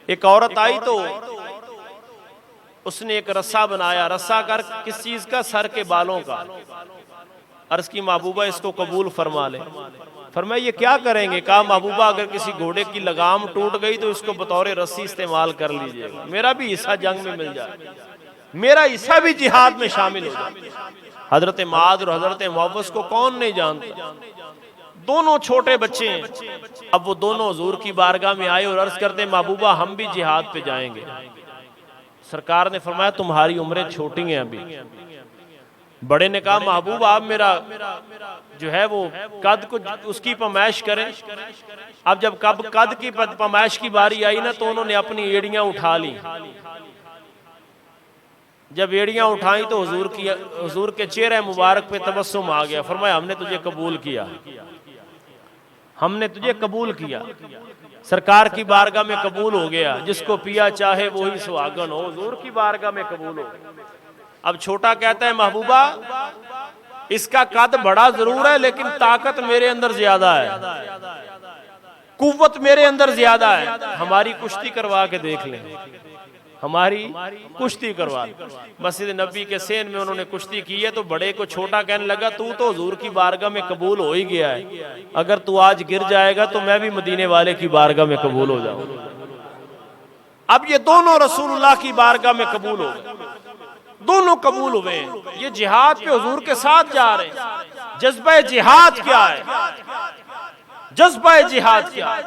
एक औरत आई तो उसने एक रस्सा बनाया, रस्सा कर किस चीज का? सर के बालों का। अर्ज की महबूबा इसको कबूल फरमा ले। फरमाया ये क्या करेंगे? कहा महबूबा अगर किसी घोड़े की लगाम टूट गई तो इसको बतौर रस्सी इस्तेमाल कर लीजिएगा, मेरा भी हिस्सा जंग में मिल जाए, मेरा हिस्सा भी जिहाद में शामिल हो जाए। हजरत माद और हजरत मुअव्वस को कौन नहीं जानता, दोनों छोटे बच्चे हैं। अब वो दोनों हुजूर की बारगाह में आए और अर्ज करते महबूबा हम भी जिहाद पे जाएंगे। सरकार ने फरमाया तुम्हारी उम्रें छोटी हैं अभी। बड़े ने कहा महबूब आप मेरा जो है वो कद को उसकी पमाइश करें। अब जब कद की पमाइश की बारी आई ना तो उन्होंने अपनी एड़ियां उठा ली। जब एड़ियां उठाई तो हुजूर के चेहरे मुबारक पे तबस्सुम आ गया। फरमाया हमने तुझे कबूल किया, हमने तुझे कबूल किया। सरकार की बारगाह में कबूल हो गया, जिसको पिया चाहे वही सुहागन हो, हुजूर की बारगाह में कबूल हो। अब छोटा कहता है महबूबा इसका कद बड़ा जरूर है लेकिन ताकत मेरे अंदर ज्यादा है, कुव्वत मेरे अंदर ज्यादा है, हमारी कुश्ती करवा के देख लें, हमारी कुश्ती करवा। मस्जिद नबी के सेन में उन्होंने कुश्ती की है तो बड़े को छोटा कहने लगा तू तो हुजूर की बारगाह में कबूल हो ही गया है, अगर तू आज गिर जाएगा तो मैं भी मदीने वाले की बारगाह में कबूल हो जाऊं। अब ये दोनों रसूलुल्लाह की बारगाह में कबूल हो गए, दोनों कबूल हुए। ये जिहाद पे हुजूर के साथ जा रहे हैं। जज्बा जिहाद क्या है? जज्बा जिहाद क्या है?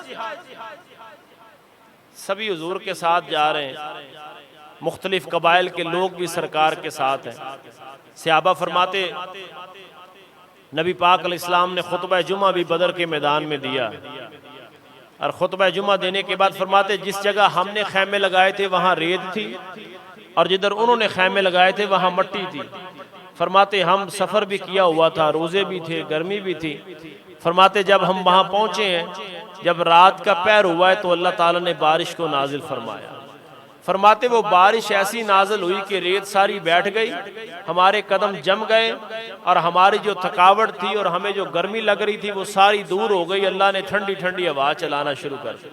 सभी हुजूर के साथ जा रहे हैं, मुख्तलिफ कबाइल के लोग भी सरकार के साथ हैं। सहाबा फरमाते नबी पाक अलैहिस्सलाम ने खुतबा जुमा भी बदर के मैदान में दिया और खुतबा जुमा देने के बाद फरमाते जिस जगह हमने खैमे लगाए थे वहां रेत थी और जिधर उन्होंने खैमे लगाए थे वहां मट्टी थी। फरमाते हम सफर भी किया हुआ था, रोजे भी थे, गर्मी भी थी। फरमाते जब हम वहां पहुंचे हैं, जब रात का पहर हुआ है तो अल्लाह ताला ने बारिश को नाजिल फरमाया। फरमाते वो बारिश ऐसी नाजिल हुई कि रेत सारी बैठ गई, हमारे कदम जम गए और हमारी जो थकावट थी और हमें जो गर्मी लग रही थी वो सारी दूर हो गई। अल्लाह ने ठंडी ठंडी हवा चलाना शुरू कर दी।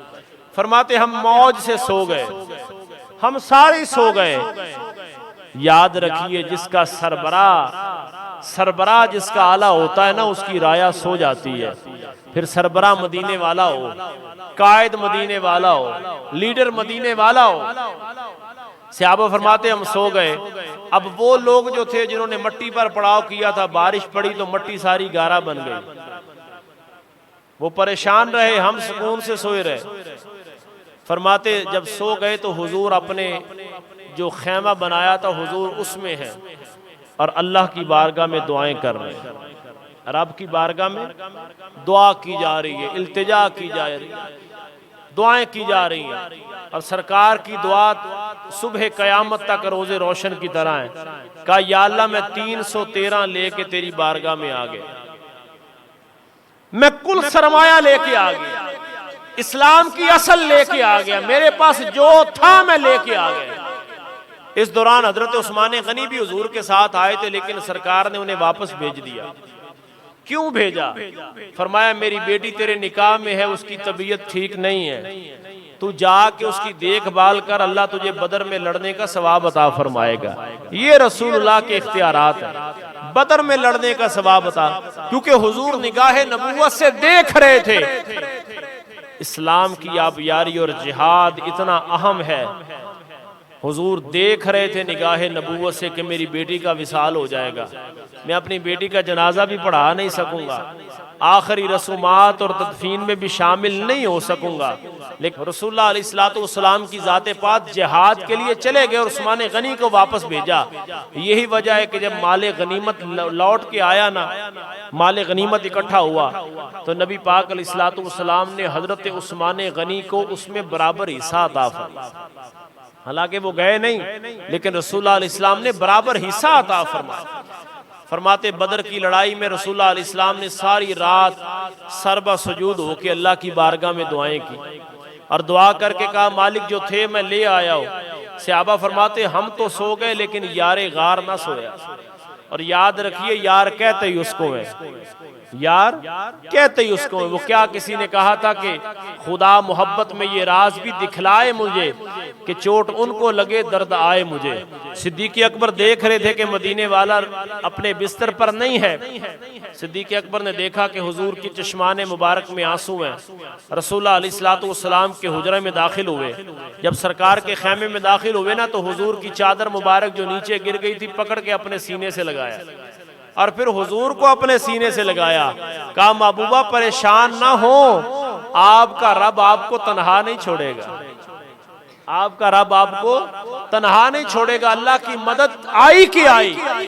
फरमाते हम मौज से सो गए, हम सारे सो गए। याद रखिए जिसका सरबराह जिसका आला होता है ना उसकी राया सो जाती है। फिर सरबराह मदीने वाला हो, कायद मदीने वाला हो, लीडर मदीने वाला हो। सहाबा फरमाते हम सो गए। अब वो लोग जो थे जिन्होंने मट्टी पर पड़ाव किया था, बारिश पड़ी तो मट्टी सारी गारा बन गई, वो परेशान रहे, हम सुकून से सोए रहे। फरमाते जब सो गए तो हुजूर अपने जो खैमा बनाया था हुजूर उसमें है और अल्लाह की बारगाह में दुआएं कर रहे हैं। रब की बारगाह में दुआ की जा रही है, इल्तिजा की जा रही है, दुआएं की जा रही हैं और सरकार की दुआ सुबह कयामत तक रोजे रोशन की तरह है। कहा या अल्लाह मैं 313 लेके तेरी बारगाह में आ गया, मैं कुल सरमाया लेके आ गया, इस्लाम की असल लेके आ गया, मेरे पास जो था मैं लेके आ गया। इस दौरान हजरत उस्मान गनी भी हुजूर के साथ आए थे लेकिन सरकार ने उन्हें वापस भेज दिया। क्यों भेजा? फरमाया मेरी बेटी तेरे निकाह में है, उसकी तबीयत ठीक नहीं है, तू जाके उसकी देखभाल कर, अल्लाह तुझे बदर में लड़ने का सवाब अता फरमाएगा। ये रसूलुल्लाह के इख्तियारात है, बदर में लड़ने का सवाब अता, क्योंकि हुजूर निगाहे नबूवत से देख रहे थे इस्लाम की आबियारी और जिहाद इतना अहम है। हुजूर देख रहे थे निगाहे नबूवत से कि मेरी बेटी का विसाल हो जाएगा, मैं अपनी बेटी का जनाजा भी पढ़ा नहीं सकूंगा, आखिरी रसूमात और तदफीन में भी शामिल नहीं हो सकूंगा। लेकिन रसूलुल्लाह अलैहिस्सलाम की ज़ाते पाक जिहाद के लिए चले गए और उस्मान गनी को वापस भेजा। यही वजह है कि जब माले गनीमत लौट के आया ना, माले गनीमत इकट्ठा हुआ तो नबी पाक अलैहिस्सलाम ने हजरत उस्मान गनी को उसमें बराबर हिस्सा अता फरमाया। हालांकि वो गए नहीं लेकिन रसूलुल्लाह अलैहिस्सलाम ने बराबर हिस्सा अता फरमाया। फरमाते बदर की लड़ाई में रसूलुल्लाह अलैहिस्सलाम ने सारी रात सरबा सुजूद होके अल्लाह की बारगाह में दुआएं की और दुआ करके कहा मालिक जो थे मैं ले आया हूं। सहाबा फरमाते हम तो सो गए लेकिन यारे गार ना सोया। और याद रखिए यार कहते ही उसको है, यार कहते ही उसको, वो क्या किसी ने कहा था कि खुदा मोहब्बत में ये राज भी दिखलाए मुझे कि चोट उनको लगे दर्द आए मुझे। सिद्दीक़ अकबर देख रहे थे कि मदीने वाला अपने बिस्तर पर नहीं है। सिद्दीक़ अकबर ने देखा कि हुजूर की चश्माने मुबारक में आंसू हैं। रसूलुल्लाह अलैहिस्सलाम के हुजरे में दाखिल हुए। जब सरकार के खैमे में दाखिल हुए ना, तो हुजूर की चादर मुबारक जो नीचे गिर गई थी पकड़ के अपने सीने से लगाया और फिर हुजूर को अपने सीने से लगाया। कहा महबूबा परेशान ना हो, आपका रब आपको तन्हा नहीं छोड़ेगा, आपका रब आपको तन्हा नहीं छोड़ेगा। अल्लाह की मदद आई कि आई।